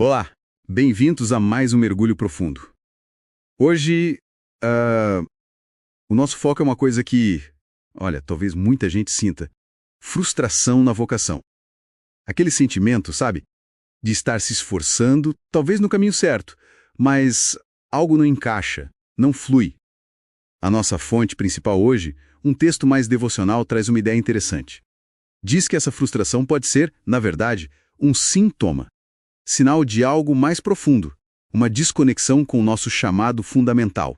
Olá, bem-vindos a mais um Mergulho Profundo. Hoje, o nosso foco é uma coisa que, olha, talvez muita gente sinta: frustração na vocação. Aquele sentimento, sabe, de estar se esforçando, talvez no caminho certo, mas algo não encaixa, não flui. A nossa fonte principal hoje, um texto mais devocional, traz uma ideia interessante. Diz que essa frustração pode ser, na verdade, um sintoma, sinal de algo mais profundo, uma desconexão com o nosso chamado fundamental.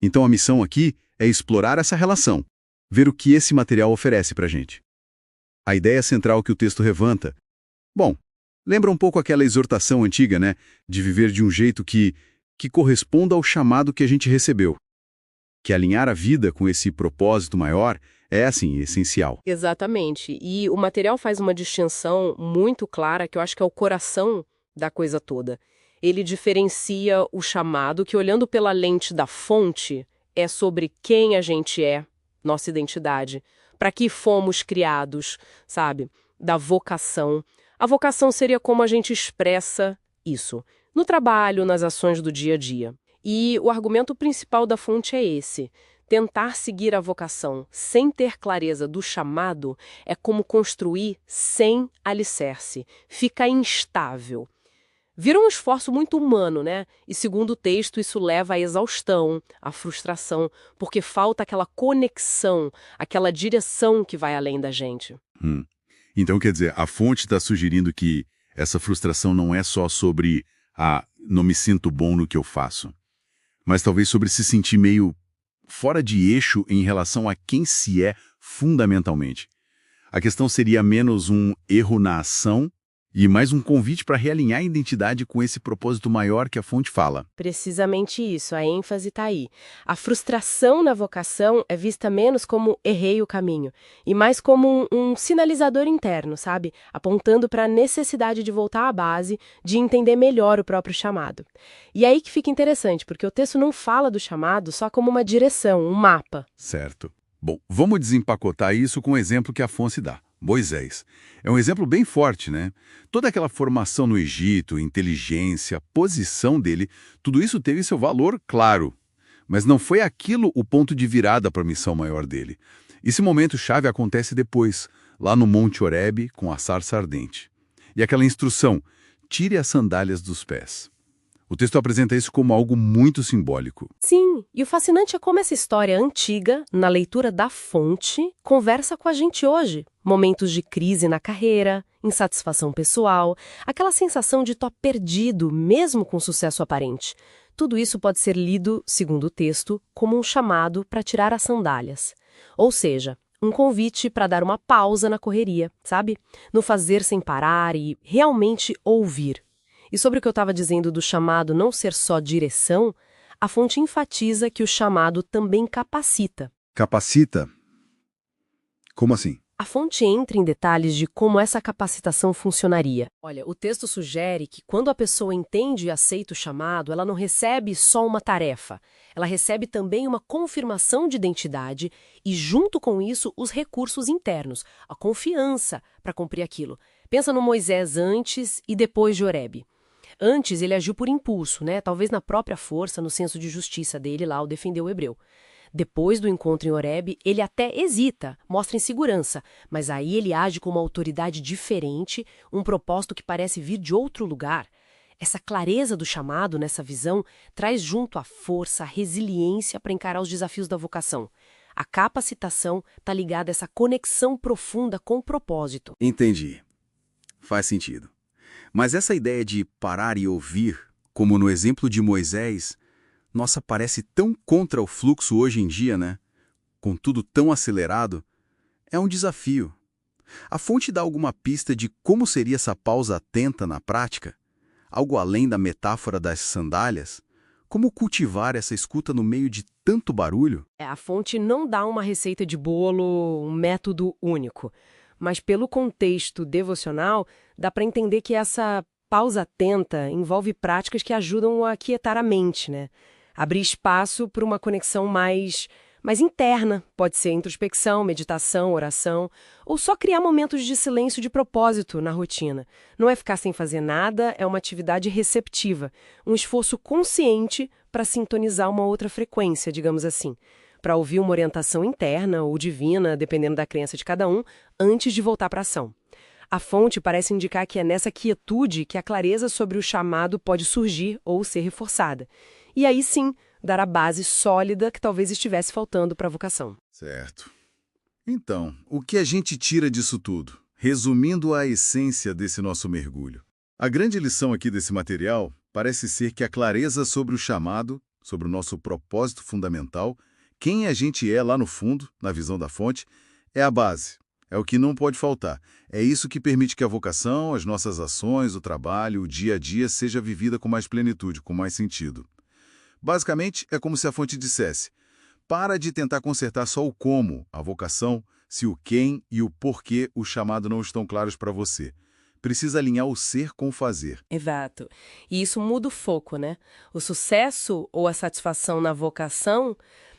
Então a missão aqui é explorar essa relação, ver o que esse material oferece para a gente. A ideia central que o texto levanta, bom, lembra um pouco aquela exortação antiga, né, de viver de um jeito que corresponda ao chamado que a gente recebeu. Que alinhar a vida com esse propósito maior é, assim, essencial. Exatamente. E o material faz uma distinção muito clara, que eu acho que é o coração da coisa toda. Ele diferencia o chamado, que olhando pela lente da fonte, é sobre quem a gente é, nossa identidade, para que fomos criados, sabe? Da vocação. A vocação seria como a gente expressa isso, no trabalho, nas ações do dia a dia. E o argumento principal da fonte é esse. Tentar seguir a vocação sem ter clareza do chamado é como construir sem alicerce. Fica instável. Vira um esforço muito humano, né? E segundo o texto, isso leva à exaustão, à frustração, porque falta aquela conexão, aquela direção que vai além da gente. Então, quer dizer, a fonte está sugerindo que essa frustração não é só sobre não me sinto bom no que eu faço, mas talvez sobre se sentir meio fora de eixo em relação a quem se é fundamentalmente. A questão seria menos um erro na ação e mais um convite para realinhar a identidade com esse propósito maior que a fonte fala. Precisamente isso, a ênfase está aí. A frustração na vocação é vista menos como errei o caminho, e mais como um sinalizador interno, sabe? Apontando para a necessidade de voltar à base, de entender melhor o próprio chamado. E aí que fica interessante, porque o texto não fala do chamado só como uma direção, um mapa. Certo. Bom, vamos desempacotar isso com o exemplo que a fonte dá. Moisés. É um exemplo bem forte, né? Toda aquela formação no Egito, inteligência, posição dele, tudo isso teve seu valor, claro. Mas não foi aquilo o ponto de virada para a missão maior dele. Esse momento-chave acontece depois, lá no Monte Horebe, com a sarça ardente. E aquela instrução, tire as sandálias dos pés. O texto apresenta isso como algo muito simbólico. Sim, e o fascinante é como essa história antiga, na leitura da fonte, conversa com a gente hoje. Momentos de crise na carreira, insatisfação pessoal, aquela sensação de tô perdido, mesmo com sucesso aparente. Tudo isso pode ser lido, segundo o texto, como um chamado para tirar as sandálias. Ou seja, um convite para dar uma pausa na correria, sabe? No fazer sem parar e realmente ouvir. E sobre o que eu estava dizendo do chamado não ser só direção, a fonte enfatiza que o chamado também capacita. Capacita? Como assim? A fonte entra em detalhes de como essa capacitação funcionaria. Olha, o texto sugere que quando a pessoa entende e aceita o chamado, ela não recebe só uma tarefa. Ela recebe também uma confirmação de identidade e, junto com isso, os recursos internos, a confiança para cumprir aquilo. Pensa no Moisés antes e depois de Horebe. Antes, ele agiu por impulso, né? Talvez na própria força, no senso de justiça dele lá ao defender o hebreu. Depois do encontro em Horebe, ele até hesita, mostra insegurança, mas aí ele age com uma autoridade diferente, um propósito que parece vir de outro lugar. Essa clareza do chamado nessa visão traz junto a força, a resiliência para encarar os desafios da vocação. A capacitação está ligada a essa conexão profunda com o propósito. Entendi. Faz sentido. Mas essa ideia de parar e ouvir, como no exemplo de Moisés, nossa, parece tão contra o fluxo hoje em dia, né? Com tudo tão acelerado, é um desafio. A fonte dá alguma pista de como seria essa pausa atenta na prática? Algo além da metáfora das sandálias? Como cultivar essa escuta no meio de tanto barulho? A fonte não dá uma receita de bolo, um método único. Mas pelo contexto devocional, dá para entender que essa pausa atenta envolve práticas que ajudam a aquietar a mente, né? Abrir espaço para uma conexão mais mais interna, pode ser introspecção, meditação, oração, ou só criar momentos de silêncio de propósito na rotina. Não é ficar sem fazer nada, é uma atividade receptiva, um esforço consciente para sintonizar uma outra frequência, digamos assim, para ouvir uma orientação interna ou divina, dependendo da crença de cada um, antes de voltar para a ação. A fonte parece indicar que é nessa quietude que a clareza sobre o chamado pode surgir ou ser reforçada. E aí sim, dar a base sólida que talvez estivesse faltando para a vocação. Certo. Então, o que a gente tira disso tudo? Resumindo a essência desse nosso mergulho. A grande lição aqui desse material parece ser que a clareza sobre o chamado, sobre o nosso propósito fundamental, quem a gente é lá no fundo, na visão da fonte, é a base. É o que não pode faltar. É isso que permite que a vocação, as nossas ações, o trabalho, o dia a dia seja vivida com mais plenitude, com mais sentido. Basicamente, é como se a fonte dissesse: para de tentar consertar só o como, a vocação, se o quem e o porquê o chamado não estão claros para você. Precisa alinhar o ser com o fazer. Exato. E isso muda o foco, né? O sucesso ou a satisfação na vocação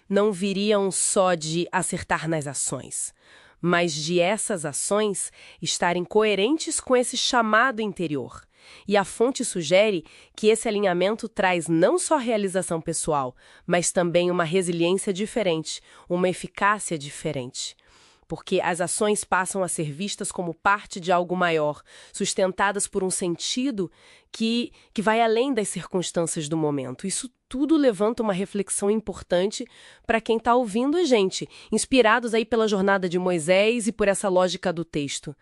não viriam só de acertar nas ações, mas de essas ações estarem coerentes com esse chamado interior. E a fonte sugere que esse alinhamento traz não só realização pessoal, mas também uma resiliência diferente, uma eficácia diferente. Porque as ações passam a ser vistas como parte de algo maior, sustentadas por um sentido que vai além das circunstâncias do momento. Isso tudo levanta uma reflexão importante para quem está ouvindo a gente, inspirados aí pela jornada de Moisés e por essa lógica do texto.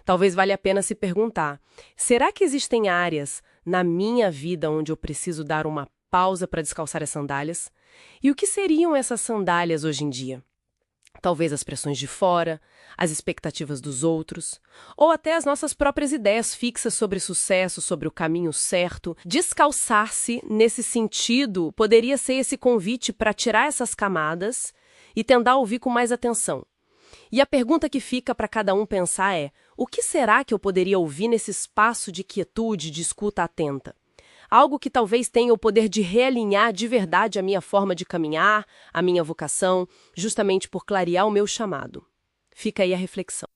Talvez valha a pena se perguntar: será que existem áreas na minha vida onde eu preciso dar uma pausa para descalçar as sandálias? E o que seriam essas sandálias hoje em dia? Talvez as pressões de fora, as expectativas dos outros, ou até as nossas próprias ideias fixas sobre sucesso, sobre o caminho certo. Descalçar-se, nesse sentido, poderia ser esse convite para tirar essas camadas e tentar ouvir com mais atenção. E a pergunta que fica para cada um pensar é: o que será que eu poderia ouvir nesse espaço de quietude, de escuta atenta? Algo que talvez tenha o poder de realinhar de verdade a minha forma de caminhar, a minha vocação, justamente por clarear o meu chamado. Fica aí a reflexão.